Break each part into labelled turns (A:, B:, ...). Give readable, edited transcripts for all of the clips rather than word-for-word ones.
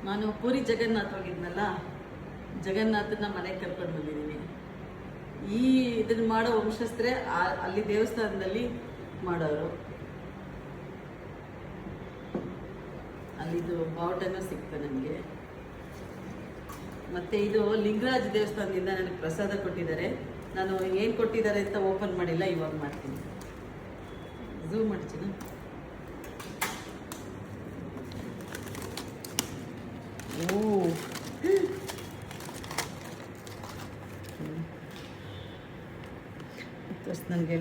A: ನಾನು ಪೂರಿ ಜಗನ್ನಾಥ್ ಹೋಗಿದ್ನಲ್ಲ, ಜಗನ್ನಾಥನ ಮನೆಗೆ ಕರ್ಕೊಂಡು ಬಂದಿದ್ದೀನಿ. ಈ ಇದನ್ನು ಮಾಡೋ ವಂಶಸ್ಥರೇ ಅಲ್ಲಿ ದೇವಸ್ಥಾನದಲ್ಲಿ ಮಾಡೋರು. ಅಲ್ಲಿದು ಬಾವುಟನೂ ಸಿಕ್ತು ನನಗೆ. ಮತ್ತು ಇದು ಲಿಂಗರಾಜ್ ದೇವಸ್ಥಾನದಿಂದ ನನಗೆ ಪ್ರಸಾದ ಕೊಟ್ಟಿದ್ದಾರೆ. ನಾನು ಏನು ಕೊಟ್ಟಿದ್ದಾರೆ ಅಂತ ಓಪನ್ ಮಾಡಿಲ್ಲ, ಇವಾಗ ಮಾಡ್ತೀನಿ. ಝೂಮ್ ಮಾಡ್ತೀನಿ. ಓ ನನಗೆ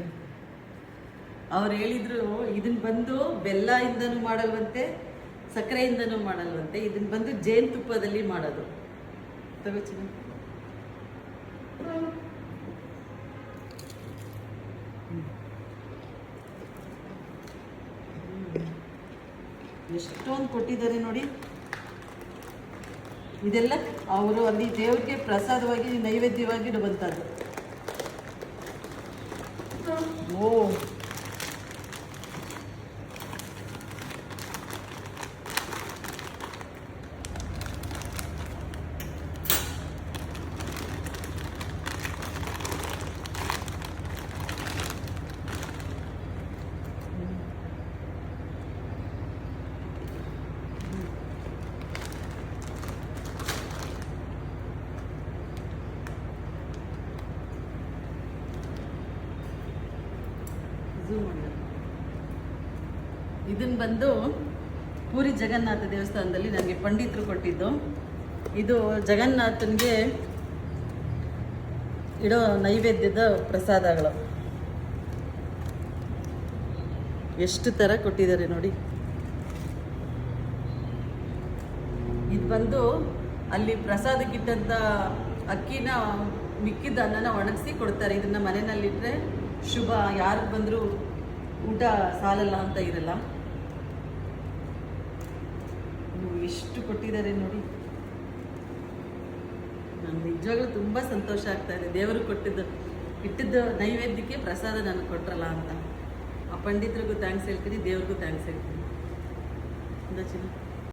A: ಅವ್ರು ಹೇಳಿದ್ರು, ಇದನ್ನ ಬಂದು ಬೆಲ್ಲದಿಂದನೂ ಮಾಡಲ್ವಂತೆ, ಸಕ್ಕರೆಯಿಂದನೂ ಮಾಡಲ್ವಂತೆ. ಇದನ್ನ ಬಂದು ಜೇನುತುಪ್ಪದಲ್ಲಿ ಮಾಡೋದು. ತಗೋಚಿನ ಎಷ್ಟೊಂದು ಕೊಟ್ಟಿದ್ದಾರೆ ನೋಡಿ. ಇದೆಲ್ಲ ಅವರು ಅಲ್ಲಿ ದೇವ್ರಿಗೆ ಪ್ರಸಾದವಾಗಿ ನೈವೇದ್ಯವಾಗಿ ಇಡುವಂಥದ್ದು. ಓ ಇದನ್ನು ಬಂದು ಪೂರಿ ಜಗನ್ನಾಥ ದೇವಸ್ಥಾನದಲ್ಲಿ ನನಗೆ ಪಂಡಿತರು ಕೊಟ್ಟಿದ್ದು. ಇದು ಜಗನ್ನಾಥನಿಗೆ ಇಡೋ ನೈವೇದ್ಯದ ಪ್ರಸಾದಗಳು. ಎಷ್ಟು ಥರ ಕೊಟ್ಟಿದ್ದಾರೆ ನೋಡಿ. ಇದು ಬಂದು ಅಲ್ಲಿ ಪ್ರಸಾದಕ್ಕಿಟ್ಟಂಥ ಅಕ್ಕಿನ ಮಿಕ್ಕಿದ ಅನ್ನನ ಒಣಗಿಸಿ ಕೊಡ್ತಾರೆ. ಇದನ್ನು ಮನೆಯಲ್ಲಿಟ್ಟರೆ ಶುಭ, ಯಾರು ಬಂದರೂ ಊಟ ಸಾಲಲ್ಲ ಅಂತ ಇರಲ್ಲ. ಎಷ್ಟು ಕೊಟ್ಟಿದ್ದಾರೆ ನೋಡಿ. ನಾನು ನಿಜವಾಗ್ಲೂ ತುಂಬ ಸಂತೋಷ ಆಗ್ತಾ ಇದೆ. ದೇವರು ಇಟ್ಟಿದ್ದ ನೈವೇದ್ಯಕ್ಕೆ ಪ್ರಸಾದ ನನಗೆ ಕೊಟ್ರಲ್ಲ ಅಂತ. ಆ ಪಂಡಿತರಿಗೂ ಥ್ಯಾಂಕ್ಸ್ ಹೇಳ್ತೀನಿ, ದೇವ್ರಿಗೂ ಥ್ಯಾಂಕ್ಸ್ ಹೇಳ್ತೀನಿ.